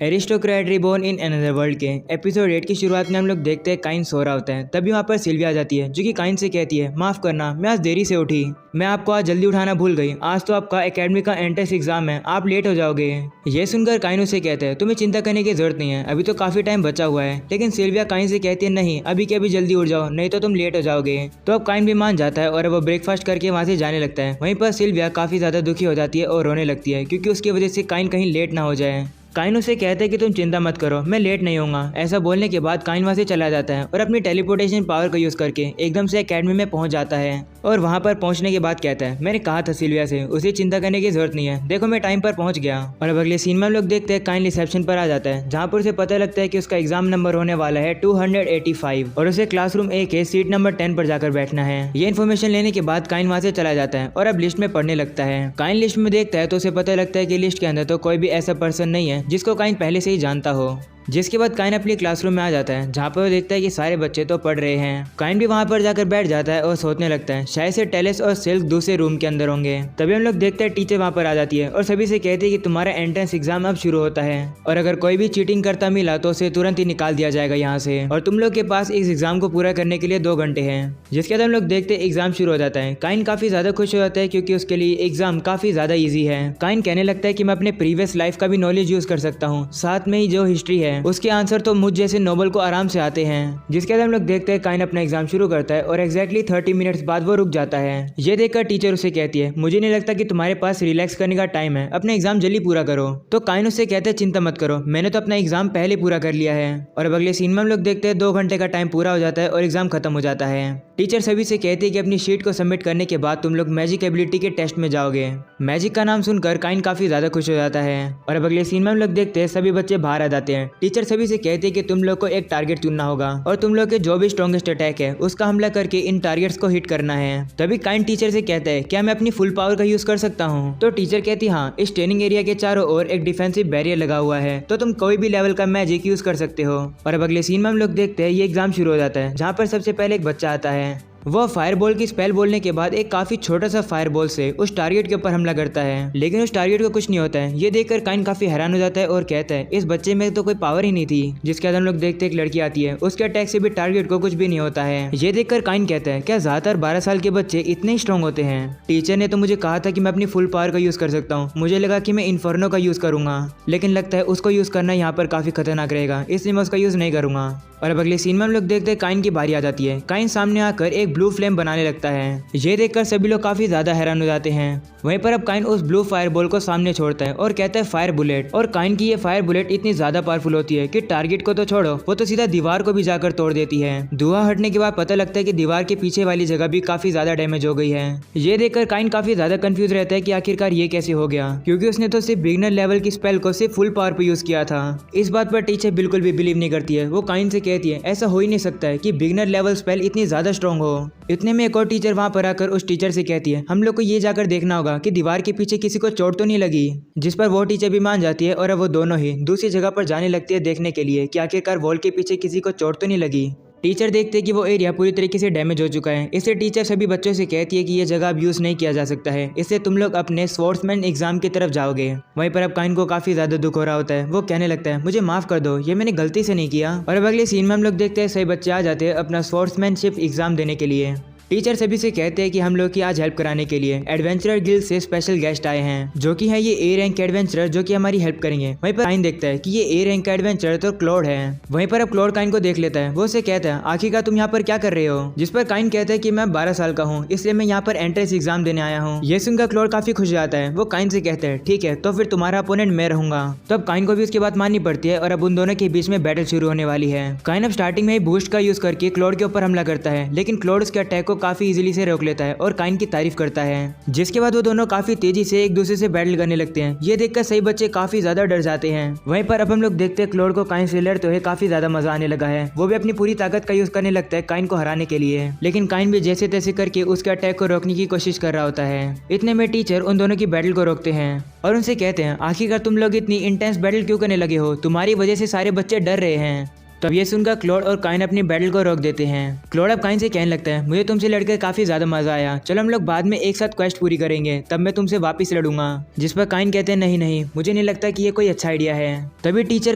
Aristocrat reborn in another world के episode 8 की शुरुआत में हम लोग देखते हैं काइन सो रहा होता है। तभी वहाँ पर सिल्विया आ जाती है जो कि काइन से कहती है, माफ़ करना मैं आज देरी से उठी, मैं आपको आज जल्दी उठाना भूल गई। आज तो आपका एकेडमी का एंट्रेंस एग्जाम है, आप लेट हो जाओगे। ये सुनकर काइन उसे कहते हैं, तुम्हें चिंता करने की जरूरत नहीं है, अभी तो काफ़ी टाइम बचा हुआ है। लेकिन सिल्विया काइन से कहती है, नहीं अभी के अभी जल्दी उठ जाओ, नहीं तो तुम लेट हो जाओगे। तो अब काइन भी मान जाता है और वो ब्रेकफास्ट करके वहाँ से जाने लगता है। वहीं पर सिल्विया काफ़ी ज़्यादा दुखी हो जाती है और रोने लगती है क्योंकि उसकी वजह से काइन कहीं लेट ना हो जाए। काइन उसे कहते हैं कि तुम चिंता मत करो, मैं लेट नहीं होऊंगा। ऐसा बोलने के बाद काइन वहाँ से चला जाता है और अपनी टेलीपोर्टेशन पावर का यूज़ करके एकदम से एकेडमी में पहुँच जाता है। और वहाँ पर पहुँचने के बाद कहता है, मैंने कहा था सिल्विया से उसे चिंता करने की जरूरत नहीं है, देखो मैं टाइम पर पहुँच गया। और अब अगले सीन में हम लोग देखते हैं काइन रिसेप्शन पर आ जाता है जहाँ पर उसे पता लगता है कि उसका एग्जाम नंबर होने वाला है 285 और उसे क्लासरूम ए के सीट नंबर 10 पर जाकर बैठना है। ये इन्फॉर्मेशन लेने के बाद काइन वहाँ से चला जाता है और अब लिस्ट में पढ़ने लगता है। काइन लिस्ट में देखता है तो उसे पता लगता है कि लिस्ट के अंदर तो कोई भी ऐसा पर्सन नहीं है जिसको काइन पहले से ही जानता हो। जिसके बाद काइन अपनी क्लासरूम में आ जाता है जहाँ पर वो देखता है कि सारे बच्चे तो पढ़ रहे हैं। काइन भी वहाँ पर जाकर बैठ जाता है और सोचने लगता है शायद से टेलेस और सिल्क दूसरे रूम के अंदर होंगे। तभी हम लोग देखते हैं टीचर वहाँ पर आ जाती है और सभी से कहती है कि तुम्हारा एंट्रेंस एग्जाम अब शुरू होता है और अगर कोई भी चीटिंग करता मिला तो उसे तुरंत ही निकाल दिया जाएगा यहाँ से और तुम लोग के पास इस एग्जाम को पूरा करने के लिए 2 घंटे हैं। जिसके बाद हम लोग देखते हैं एग्जाम शुरू हो जाता है। काइन काफी ज्यादा खुश हो जाता है क्योंकि उसके लिए एग्जाम काफी ज्यादा ईजी है। काइन कहने लगता है कि मैं अपने प्रीवियस लाइफ का भी नॉलेज यूज कर सकता हूँ, साथ में ही जो हिस्ट्री है उसके आंसर तो मुझ जैसे नोबल को आराम से आते हैं। जिसके बाद हम लोग देखते हैं काइन अपना एग्जाम शुरू करता है और एग्जैक्टली 30 मिनट्स बाद वो रुक जाता है। ये देखकर टीचर उसे कहती है, मुझे नहीं लगता कि तुम्हारे पास रिलैक्स करने का टाइम है, अपना एग्जाम जल्दी पूरा करो। तो काइन उससे कहते हैं, चिंता मत करो, मैंने तो अपना एग्जाम पहले पूरा कर लिया है। और अब अगले सीन में हम लोग देखते हैं 2 घंटे का टाइम पूरा हो जाता है और एग्जाम खत्म हो जाता है। टीचर सभी से कहती है कि अपनी शीट को सबमिट करने के बाद तुम लोग मैजिक एबिलिटी के टेस्ट में जाओगे। मैजिक का नाम सुनकर काइन काफी ज्यादा खुश हो जाता है। और अब अगले सीन में हम लोग देखते हैं सभी बच्चे बाहर आ जाते हैं। टीचर सभी से कहती है कि तुम लोग को एक टारगेट चुनना होगा और तुम लोग के जो भी स्ट्रॉन्गेस्ट अटैक है उसका हमला करके इन टारगेट्स को हिट करना है। तभी काइन टीचर से कहता है, क्या मैं अपनी फुल पावर का यूज कर सकता हूँ? तो टीचर कहती है, हाँ, इस ट्रेनिंग एरिया के चारों ओर एक डिफेंसिव बैरियर लगा हुआ है तो तुम कोई भी लेवल का मैजिक यूज कर सकते हो। और अब अगले सीन में हम लोग देखते हैं ये एग्जाम शुरू हो जाता है जहाँ पर सबसे पहले एक बच्चा आता है। वह फायरबॉल की स्पेल बोलने के बाद एक काफी छोटा सा फायरबॉल से उस टारगेट के ऊपर हमला करता है, लेकिन उस टारगेट को कुछ नहीं होता है। ये देखकर काइन काफी हैरान हो जाता है और कहता है, इस बच्चे में तो कोई पावर ही नहीं थी। जिसके बाद हम लोग देखते हैं एक लड़की आती है, उसके अटैक से भी टारगेट को कुछ भी नहीं होता है। ये देखकर काइन कहता है, क्या ज्यादातर 12 साल के बच्चे इतने स्ट्रॉन्ग होते हैं? टीचर ने तो मुझे कहा था कि मैं अपनी फुल पावर का यूज कर सकता हूँ, मुझे लगा कि मैं इन्फर्नो का यूज करूंगा, लेकिन लगता है उसको यूज करना यहाँ पर काफी खतरनाक रहेगा, इसलिए मैं उसका यूज नहीं करूंगा। और अब अगले सीन में हम लोग देखते हैं काइन की बारी आ जाती है। काइन सामने आकर एक ब्लू फ्लेम बनाने लगता है। ये देखकर सभी लोग काफी ज्यादा हैरान हो जाते हैं। वहीं पर अब काइन उस ब्लू फायर बॉल को सामने छोड़ता है और कहता है फायर बुलेट। और काइन की ये फायर बुलेट इतनी ज्यादा पावरफुल होती है कि टारगेट को तो छोड़ो, वो तो सीधा दीवार को भी जाकर तोड़ देती है। धुआं हटने के बाद पता लगता है कि दीवार के पीछे वाली जगह भी काफी ज्यादा डैमेज हो गई है। ये देखकर काइन काफी ज्यादा कंफ्यूज रहता है कि आखिरकार ये कैसे हो गया, क्योंकि उसने तो सिर्फ बिगिनर लेवल की स्पेल को सिर्फ फुल पावर पे यूज किया था। इस बात पर टीचर बिल्कुल भी बिलीव नहीं करती है। वो काइन से कहती है, ऐसा हो ही नहीं सकता है कि बिगिनर लेवल स्पेल इतनी ज्यादा स्ट्रॉन्ग हो। इतने में एक और टीचर वहां पर आकर उस टीचर से कहती है, हम लोग को ये जाकर देखना होगा कि दीवार के पीछे किसी को चोट तो नहीं लगी। जिस पर वो टीचर भी मान जाती है और अब वो दोनों ही दूसरी जगह पर जाने लगती है देखने के लिए कि आखिरकार वॉल के पीछे किसी को चोट तो नहीं लगी। टीचर देखते हैं कि वो एरिया पूरी तरीके से डैमेज हो चुका है। इससे टीचर सभी बच्चों से कहती है कि ये जगह अब यूज नहीं किया जा सकता है, इससे तुम लोग अपने स्पोर्ट्समैन एग्जाम की तरफ जाओगे। वहीं पर अब काइन को काफी ज्यादा दुख हो रहा होता है। वो कहने लगता है, मुझे माफ कर दो, ये मैंने गलती से नहीं किया। और अब अगले सीन में हम लोग देखते हैं सभी बच्चे आ जाते हैं अपना स्पोर्ट्समैनशिप एग्जाम देने के लिए। टीचर सभी से कहते हैं कि हम लोग की आज हेल्प कराने के लिए एडवेंचरर गिल्ड से स्पेशल गेस्ट आए हैं, जो कि है ये ए रैंक एडवेंचरर जो कि हमारी हेल्प करेंगे। वहीं पर काइन देखता है कि ये ए रैंक एडवेंचरर तो क्लॉड है। वहीं पर अब क्लॉड काइन को देख लेता है। वो उसे कहता है, आखिरकार तुम यहाँ पर क्या कर रहे हो? जिस पर काइन कहता है कि मैं 12 साल का हूँ, इसलिए मैं यहाँ पर एंट्रेंस एग्जाम देने आया हूँ। ये सुनकर क्लॉड काफी खुश हो जाता है। वो काइन से कहते हैं, ठीक है, तो फिर तुम्हारा अपोनेंट मैं रहूंगा। तब काइन को भी उसकी बात माननी पड़ती है और अब उन दोनों के बीच में बैटल शुरू होने वाली है। काइन अब स्टार्टिंग में ही बूस्ट का यूज करके क्लॉड के ऊपर हमला करता है, लेकिन क्लॉड उसके अटैक को काफी इजीली से रोक लेता है और काइन की तारीफ करता है। जिसके बाद वो दोनों काफी तेजी से एक दूसरे से बैटल करने लगते हैं। ये देखकर सही बच्चे काफी ज्यादा डर जाते हैं। वहीं पर अब हम लोग देखते हैं क्लॉड को काइन से लड़ते हुए काफी ज्यादा मजा आने लगा है। वो भी अपनी पूरी ताकत का यूज करने लगता है काइन को हराने के लिए, लेकिन काइन भी जैसे तैसे करके उसके अटैक को रोकने की कोशिश कर रहा होता है। इतने में टीचर उन दोनों की बैटल को रोकते हैं और उनसे कहते हैं, आखिरकार तुम लोग इतनी इंटेंस बैटल क्यों करने लगे हो? तुम्हारी वजह से सारे बच्चे डर रहे हैं। तब ये सुनकर क्लॉड और काइन अपनी बैटल को रोक देते हैं। क्लॉड अब काइन से कहने लगता है, मुझे तुमसे लड़कर काफी ज्यादा मजा आया, चलो हम लोग बाद में एक साथ क्वेस्ट पूरी करेंगे, तब मैं तुमसे वापस लड़ूंगा। जिस पर काइन कहते हैं, नहीं नहीं, मुझे नहीं लगता कि ये कोई अच्छा आइडिया है। तभी टीचर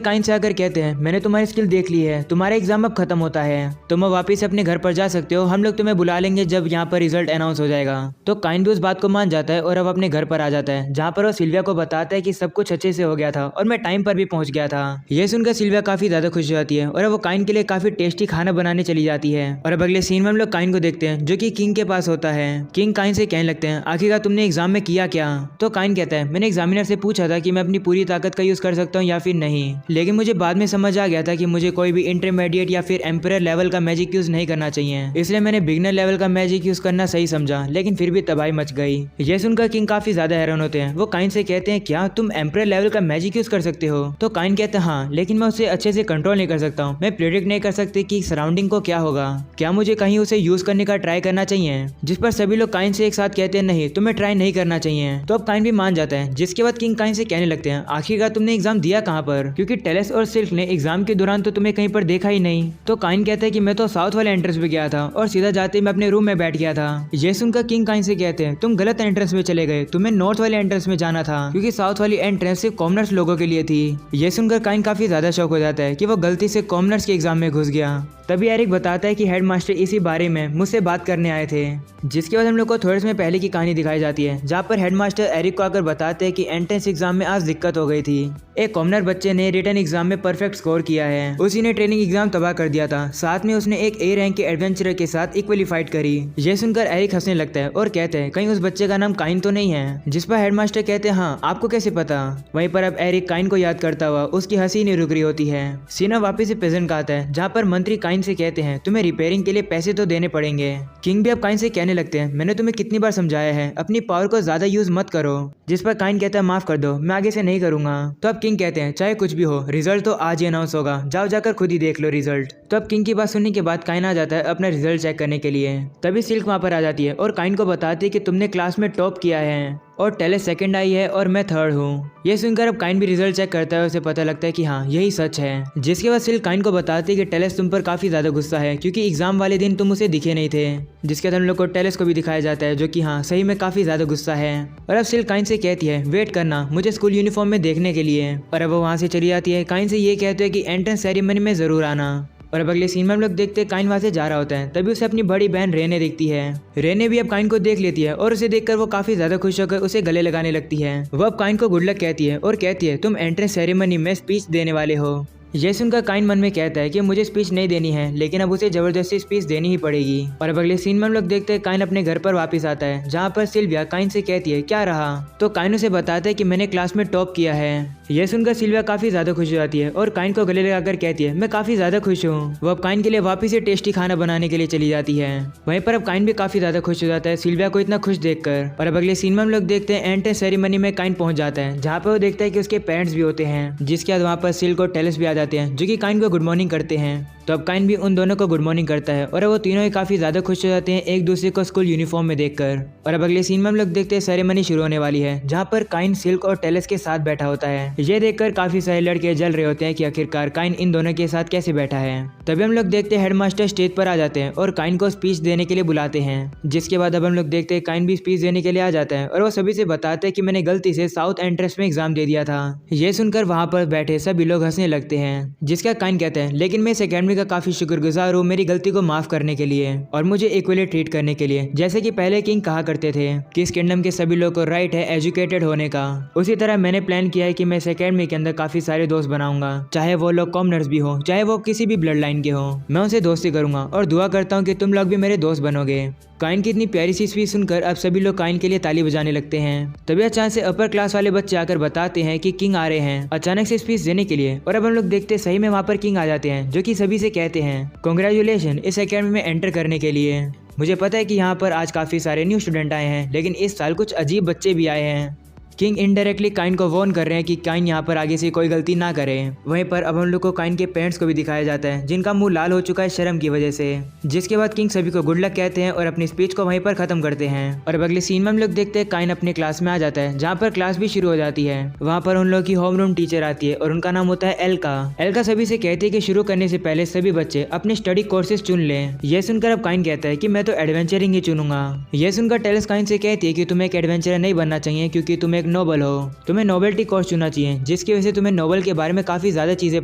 काइन से आकर कहते हैं, मैंने तुम्हारी स्किल देख ली है, तुम्हारा एग्जाम अब खत्म होता है, तुम अब वापस अपने घर पर जा सकते हो, हम लोग तुम्हें बुला लेंगे जब यहाँ पर रिजल्ट अनाउंस हो जाएगा। तो काइन भी उस बात को मान जाता है और अब अपने घर पर आ जाता है, जहाँ पर वो सिल्विया को बताता है कि सब कुछ अच्छे से हो गया था और मैं टाइम पर भी पहुंच गया था। ये सुनकर सिल्विया काफी ज्यादा खुश हो जाती है और अब वो काइन के लिए काफी टेस्टी खाना बनाने चली जाती है। और अब अगले सीन में हम लोग काइन को देखते हैं जो कि किंग के पास होता है। किंग काइन से कहने लगते हैं, आखिरकार तुमने एग्जाम में किया क्या? तो काइन कहता है, मैंने एग्जामिनर से पूछा था कि मैं अपनी पूरी ताकत का यूज कर सकता हूँ या फिर नहीं, लेकिन मुझे बाद में समझ आ गया था कि मुझे कोई भी इंटरमीडिएट या फिर एम्परर लेवल का मैजिक यूज नहीं करना चाहिए, इसलिए मैंने बिगनर लेवल का मैजिक यूज करना सही समझा, लेकिन फिर भी तबाही मच गई। ये सुनकर किंग काफी ज्यादा हैरान होते हैं। वो काइन से कहते हैं, क्या तुम एम्परर लेवल का मैजिक यूज कर सकते हो? तो काइन कहते हैं, हाँ, लेकिन मैं उसे अच्छे से कंट्रोल नहीं कर सकता हूँ, मैं प्रेडिक्ट नहीं कर सकती कि सराउंडिंग को क्या होगा, क्या मुझे कहीं उसे यूज करने का ट्राई करना चाहिए? जिस पर सभी लोग काइन से एक साथ कहते हैं, नहीं, तुम्हें ट्राई नहीं करना चाहिए। तो अब काइन भी मान जाता है। जिसके बाद किंग काइन से कहने लगते हैं, आखिरकार तुमने एग्जाम दिया कहाँ पर? क्योंकि टेलेस और सिल्क ने एग्जाम के दौरान तो तुम्हें कहीं पर देखा ही नहीं। तो काइन कहता है कि मैं तो साउथ वाले एंट्रेंस पे गया था और सीधा जाते मैं अपने रूम में बैठ गया था। ये सुनकर किंग काइन से कहते हैं, तुम गलत एंट्रेंस में चले गए, तुम्हें नॉर्थ वाले एंट्रेंस में जाना था, क्योंकि साउथ वाली एंट्रेंस सिर्फ कॉमनर्स लोगों के लिए थी। ये सुनकर काइन काफी ज्यादा शौक हो जाता है कि वो गलती से कॉमनर्स के एग्जाम में घुस गया। तभी एरिक बताता है कि हेडमास्टर इसी बारे में मुझसे बात करने आए थे। जिसके बाद हम लोग को थोड़े समय पहले की कहानी दिखाई जाती है, जहाँ पर हेडमास्टर एरिक को आकर बताते हैं कि एंट्रेंस एग्जाम में आज दिक्कत हो गई थी। एक कॉमनर बच्चे ने रिटन एग्जाम में परफेक्ट स्कोर किया है, उसी ने ट्रेनिंग एग्जाम तबाह कर दिया था, साथ में उसने एक ए रैंक के एडवेंचरर के साथ इक्वली फाइट करी। यह सुनकर एरिक हंसने लगता है और कहते हैं, कहीं उस बच्चे का नाम काइन तो नहीं है? जिस पर हेडमास्टर कहते हैं, हाँ, आपको कैसे पता? वहीं पर अब एरिक काइन को याद करता हुआ उसकी हंसी नहीं रुक रही होती है। सीना वापिस से प्रेजेंट का आता है, जहाँ पर मंत्री काइन से कहते हैं, तुम्हें रिपेयरिंग के लिए पैसे तो देने पड़ेंगे। किंग भी अब काइन से कहने लगते हैं, मैंने तुम्हें कितनी बार समझाया है, अपनी पावर को ज्यादा यूज मत करो। जिस पर काइन कहता है, माफ कर दो, मैं आगे से नहीं करूंगा। तो अब किंग कहते हैं, चाहे कुछ भी हो, रिजल्ट तो आज ही अनाउंस होगा, जाओ जाकर खुद ही देख लो रिजल्ट। तो अब किंग की बात सुनने के बाद काइन आ जाता है अपना रिजल्ट चेक करने के लिए। तभी सिल्क वहां पर आ जाती है और काइन को बताती है कि तुमने क्लास में टॉप किया है और टेलेस सेकंड आई है और मैं थर्ड हूँ। ये सुनकर अब काइन भी रिजल्ट चेक करता है, उसे पता लगता है कि हाँ, यही सच है। जिसके बाद सिल्क काइन को बताती है कि टेलेस तुम पर काफी ज्यादा गुस्सा है, क्योंकि एग्जाम वाले दिन तुम उसे दिखे नहीं थे। जिसके बाद हम लोग को टेलेस को भी दिखाया जाता है, जो कि हाँ, सही में काफी ज्यादा गुस्सा है। और अब सिल्क काइन से कहती है, वेट करना मुझे स्कूल यूनिफॉर्म में देखने के लिए। और अब वो वहाँ से चली जाती है। काइन से ये कहते हैं कि एंट्रेंस सेरेमनी में जरूर आना। और अब अगले सीन में हम लोग देखते हैं काइन वहाँ से जा रहा होता है। तभी उसे अपनी बड़ी बहन रेने दिखती है। रेने भी अब काइन को देख लेती है और उसे देखकर वो काफी ज्यादा खुश होकर उसे गले लगाने लगती है। वो अब काइन को गुड लक कहती है और कहती है, तुम एंट्रेंस सेरेमनी में स्पीच देने वाले हो। ये सुनकर काइन मन में कहता है कि मुझे स्पीच नहीं देनी है, लेकिन अब उसे जबरदस्ती स्पीच देनी ही पड़ेगी। और अब अगले सीन में हम लोग देखते हैं काइन अपने घर पर वापस आता है, जहाँ पर सिल्विया काइन से कहती है, क्या रहा? तो काइन उसे बताता है कि मैंने क्लास में टॉप किया है। यह सुनकर सिल्विया काफी ज्यादा खुश हो जाती है और काइन को गले लगाकर कहती है, मैं काफी ज्यादा खुश हूँ। वो अब काइन के लिए वापस से टेस्टी खाना बनाने के लिए चली जाती है। वहीं पर अब काइन भी काफी ज्यादा खुश हो जाता है सिल्विया को इतना खुश देखकर। और अब अगले सीन में हम लोग देखते हैं एंट्रेंस सेरेमनी में काइन पहुंच जाता है, जहाँ पर वो देखता है कि उसके पेरेंट्स भी होते हैं। जिसके बाद वहाँ पर सिल्क और टेलेस भी आ जाते हैं, जो कि काइन को गुड मॉर्निंग करते हैं। तो अब काइन भी उन दोनों को गुड मॉर्निंग करता है और वो तीनों ही काफी ज्यादा खुश हो जाते हैं एक दूसरे को स्कूल यूनिफॉर्म में देखकर। और अब अगले सीन में हम लोग देखते हैं सेरेमनी शुरू होने वाली है, जहाँ पर काइन सिल्क और टेलेस के साथ बैठा होता है। ये देखकर काफी सारे लड़के जल रहे होते हैं कि आखिरकार काइन इन दोनों के साथ कैसे बैठा है। तभी हम लोग देखते हैं हेडमास्टर स्टेज पर आ जाते हैं और काइन को स्पीच देने के लिए बुलाते हैं। जिसके बाद अब हम लोग देखते हैं काइन भी स्पीच देने के लिए आ जाता है और वो सभी से बताते हैं कि मैंने गलती से साउथ एंट्रेंस में एग्जाम दे दिया था। ये सुनकर वहाँ पर बैठे सभी लोग हंसने लगते हैं। जिसका काइन कहते हैं, लेकिन मैं इस अकेडमी का काफी शुक्रगुजार हूँ मेरी गलती को माफ करने के लिए और मुझे इक्वली ट्रीट करने के लिए। जैसे कि पहले किंग कहा करते थे कि इस किंगडम के सभी लोगों को राइट है एजुकेटेड होने का, उसी तरह मैंने प्लान किया है कि मैं इस अकेडमी के अंदर काफी सारे दोस्त बनाऊंगा, चाहे वो लोग कॉमनर्स भी हो, चाहे वो किसी भी ब्लड लाइन के हो। मैं उनसे दोस्ती करूंगा और दुआ करता हूँ कि तुम लोग भी मेरे दोस्त बनोगे। काइन की इतनी प्यारी सी स्पीच सुनकर अब सभी लोग काइन के लिए ताली बजाने लगते हैं। तभी अचानक से अपर क्लास वाले बच्चे आकर बताते हैं कि किंग आ रहे हैं अचानक से स्पीच देने के लिए। और अब हम लोग देखते हैं सही में वहाँ पर किंग आ जाते हैं, जो कि सभी से कहते हैं, कांग्रेचुलेशन इस अकेडमी में एंटर करने के लिए। मुझे पता है कि यहाँ पर आज काफी सारे न्यू स्टूडेंट आए हैं, लेकिन इस साल कुछ अजीब बच्चे भी आए हैं। किंग इनडायरेक्टली काइन को वार्न कर रहे हैं कि काइन यहाँ पर आगे से कोई गलती ना करे। वहीं पर अब हम लोग को काइन के पेरेंट्स को भी दिखाया जाता है जिनका मुंह लाल हो चुका है शर्म की वजह से। जिसके बाद किंग सभी को गुड लक कहते हैं और अपनी स्पीच को वहीं पर खत्म करते हैं। और अब अगले सीन में हम लोग देखते हैं काइन अपने क्लास में आ जाता है जहाँ पर क्लास भी शुरू हो जाती है। वहाँ पर उन लोग की होमरूम टीचर आती है और उनका नाम होता है एल्का। एल्का सभी से कहती है कि शुरू करने से पहले सभी बच्चे अपने स्टडी कोर्सेज चुन लें। यह सुनकर अब काइन कहता है कि मैं तो एडवेंचरिंग ही चुनूंगा। यह सुनकर टेलस काइन से कहती है कि तुम्हें एक एडवेंचरर नहीं बनना चाहिए क्योंकि तुम एक नोबल हो। तुम्हें नोबेल्टी कोर्स चुनना चाहिए जिसकी वजह से तुम्हें नोबल के बारे में काफी ज्यादा चीजें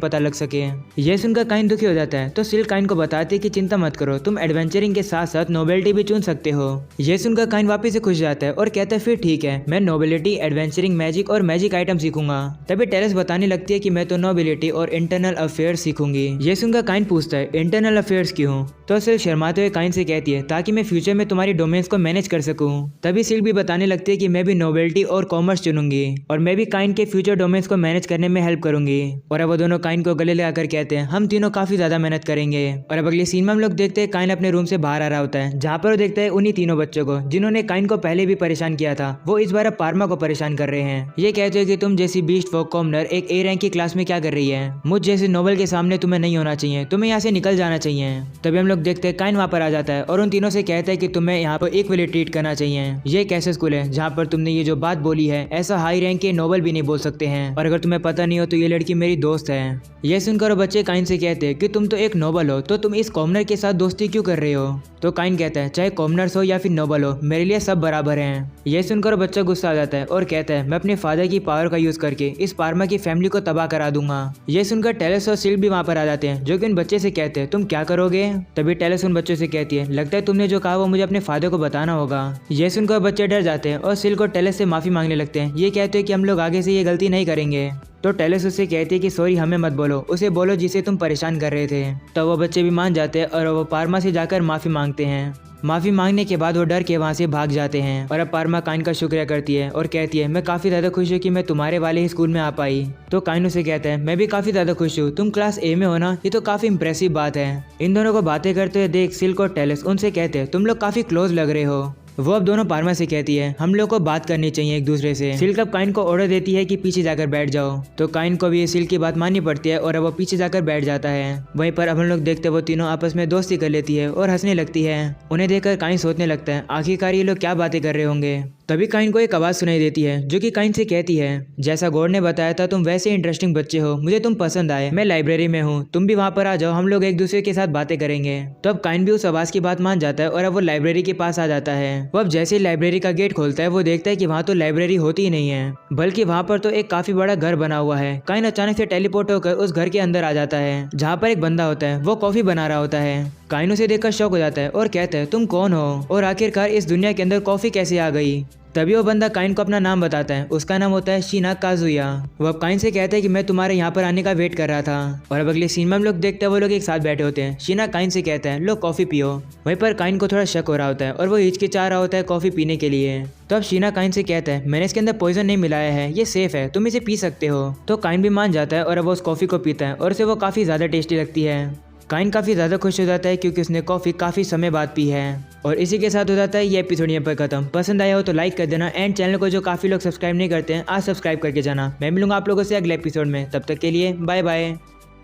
पता लग सके। यह सुनकर काइन दुखी हो जाता है तो सिल्क काइन को बताती है कि चिंता मत करो, तुम एडवेंचरिंग के साथ साथ नोबेल्टी भी चुन सकते हो। यह सुनकर काइन वापस से खुश जाता है और कहता है फिर ठीक है, मैं नोबेलिटी, एडवेंचरिंग, मैजिक और मैजिक आइटम सीखूंगा। तभी टेलस बताने लगती है कि मैं तो नोबेलिटी और इंटरनल अफेयर्स सीखूंगी। यह सुनकर काइन पूछता है इंटरनल अफेयर्स क्यों? तो सिल्क शर्माते हुए काइन से कहती है ताकि मैं फ्यूचर में तुम्हारी डोमेन्स को मैनेज कर सकूं। तभी सिल्क भी बताने लगती है कि मैं भी नोबेल्टी और कॉमर्स चुनूंगी और मैं भी काइन के फ्यूचर डोमेन्स को मैनेज करने में हेल्प करूंगी। और अब वो दोनों काइन को गले लगाकर कहते हैं हम तीनों काफी ज्यादा मेहनत करेंगे। और अब अगले सीन में हम लोग देखते हैं काइन अपने रूम से बाहर आ रहा होता है जहाँ पर वो देखता है उन्हीं तीनों बच्चों को जिन्होंने काइन को पहले भी परेशान किया था। वो इस बार अब पार्मा को परेशान कर रहे हैं। ये कहते हो कि तुम जैसी बीस्ट फॉक कॉमनर एक ए रैंक की क्लास में क्या कर रही है? मुझ जैसे नोबल के सामने तुम्हें नहीं होना चाहिए, तुम्हें यहाँ से निकल जाना चाहिए। तभी हम लोग देखते हैं काइन वहाँ पर आ जाता है और उन तीनों से कहता है कि तुम्हें यहाँ पर इक्वली ट्रीट करना चाहिए। ये एक ऐसा स्कूल है जहाँ पर तुमने ये जो बात बोली है ऐसा हाई रैंक के नोबल भी नहीं बोल सकते हैं। और अगर तुम्हें पता नहीं हो तो ये लड़की मेरी दोस्त है। यह सुनकर वो बच्चे काइन से कहते हैं कि तुम तो एक नोबल हो तो तुम इस कॉमनर के साथ दोस्ती क्यों कर रहे हो? तो काइन कहता है चाहे कॉमनर्स हो या फिर नोबल हो मेरे लिए सब बराबर हैं। यह सुनकर बच्चा गुस्सा आ जाता है और कहता है मैं अपने फादर की पावर का यूज करके इस पार्मा की फैमिली को तबाह करा दूंगा। यह सुनकर टेलस और सिल्क भी वहाँ पर आ जाते हैं जो कि उन बच्चे से कहते हैं तुम क्या करोगे? तभी टेलस उन बच्चों से कहती है लगता है तुमने जो कहा वो मुझे अपने फादर को बताना होगा। यह सुनकर बच्चे डर जाते हैं और सिल्क और टेलस से माफी मांगने लगते हैं। ये कहते हैं कि हम लोग आगे से ये गलती नहीं करेंगे। तो टेलस उससे कहती है कि सॉरी हमें मत बोलो, उसे बोलो जिसे तुम परेशान कर रहे थे। तो वो बच्चे भी मान जाते हैं और वो पार्मा से जाकर माफी मांगते हैं। माफी मांगने के बाद वो डर के वहाँ से भाग जाते हैं। और अब पार्मा काइन का शुक्रिया करती है और कहती है मैं काफी ज्यादा खुश हूँ कि मैं तुम्हारे वाले ही स्कूल में आ पाई। तो काइन उसे कहता है मैं भी काफी ज्यादा खुश हूँ, तुम क्लास ए में हो ना, ये तो काफी इंप्रेसिव बात है। इन दोनों को बातें करते हुए देख सिल्क और टेलस उनसे कहते हैं तुम लोग काफी क्लोज लग रहे हो। वो अब दोनों पार्मा से कहती है हम लोग को बात करनी चाहिए एक दूसरे से। सिल्क अब काइन को ऑर्डर देती है कि पीछे जाकर बैठ जाओ। तो काइन को भी सिल्क की बात माननी पड़ती है और अब वो पीछे जाकर बैठ जाता है। वहीं पर अब हम लोग देखते वो तीनों आपस में दोस्ती कर लेती है और हंसने लगती है। उन्हें देखकर काइन सोचने लगता है आखिरकार ये लोग क्या बातें कर रहे होंगे। तभी काइन को एक आवाज सुनाई देती है जो कि काइन से कहती है जैसा गॉड ने बताया था तुम वैसे इंटरेस्टिंग बच्चे हो, मुझे तुम पसंद आए, मैं लाइब्रेरी में हूँ, तुम भी वहाँ पर आ जाओ, हम लोग एक दूसरे के साथ बातें करेंगे। तो अब काइन भी उस आवाज की बात मान जाता है और अब वो लाइब्रेरी के पास आ जाता है। वो अब जैसे ही लाइब्रेरी का गेट खोलता है वो देखता है कि वहाँ तो लाइब्रेरी होती ही नहीं है बल्कि वहाँ पर तो एक काफी बड़ा घर बना हुआ है। काइन अचानक से टेलीपोर्ट होकर उस घर के अंदर आ जाता है जहाँ पर एक बंदा होता है, वो कॉफी बना रहा होता है। काइन उसे देखकर शॉक हो जाता है और कहता है तुम कौन हो और आखिरकार इस दुनिया के अंदर कॉफी कैसे आ गई? तभी वो बंदा काइन को अपना नाम बताता है, उसका नाम होता है शिना काजुया। वो अब काइन से कहता है कि मैं तुम्हारे यहाँ पर आने का वेट कर रहा था। और अब अगले सीन में हम लोग देखते हैं वो लोग एक साथ बैठे होते हैं। शिना काइन से कहता है लो कॉफी पियो। वहीं पर काइन को थोड़ा शक हो रहा होता है और वो हिचकिचा रहा होता है कॉफी पीने के लिए। तो अब शिना काइन से कहता है मैंने इसके अंदर पॉइजन नहीं मिलाया है, ये सेफ है, तुम इसे पी सकते हो। तो काइन भी मान जाता है और अब वो उस कॉफी को पीता है और उसे वो काफी ज्यादा टेस्टी लगती है। काइन काफ़ी ज़्यादा खुश हो जाता है क्योंकि उसने कॉफ़ी काफ़ी समय बाद पी है। और इसी के साथ हो जाता है ये एपिसोड यहाँ पर खत्म। पसंद आया हो तो लाइक कर देना एंड चैनल को जो काफ़ी लोग सब्सक्राइब नहीं करते हैं आज सब्सक्राइब करके जाना। मैं मिलूंगा आप लोगों से अगले एपिसोड में, तब तक के लिए बाय बाय।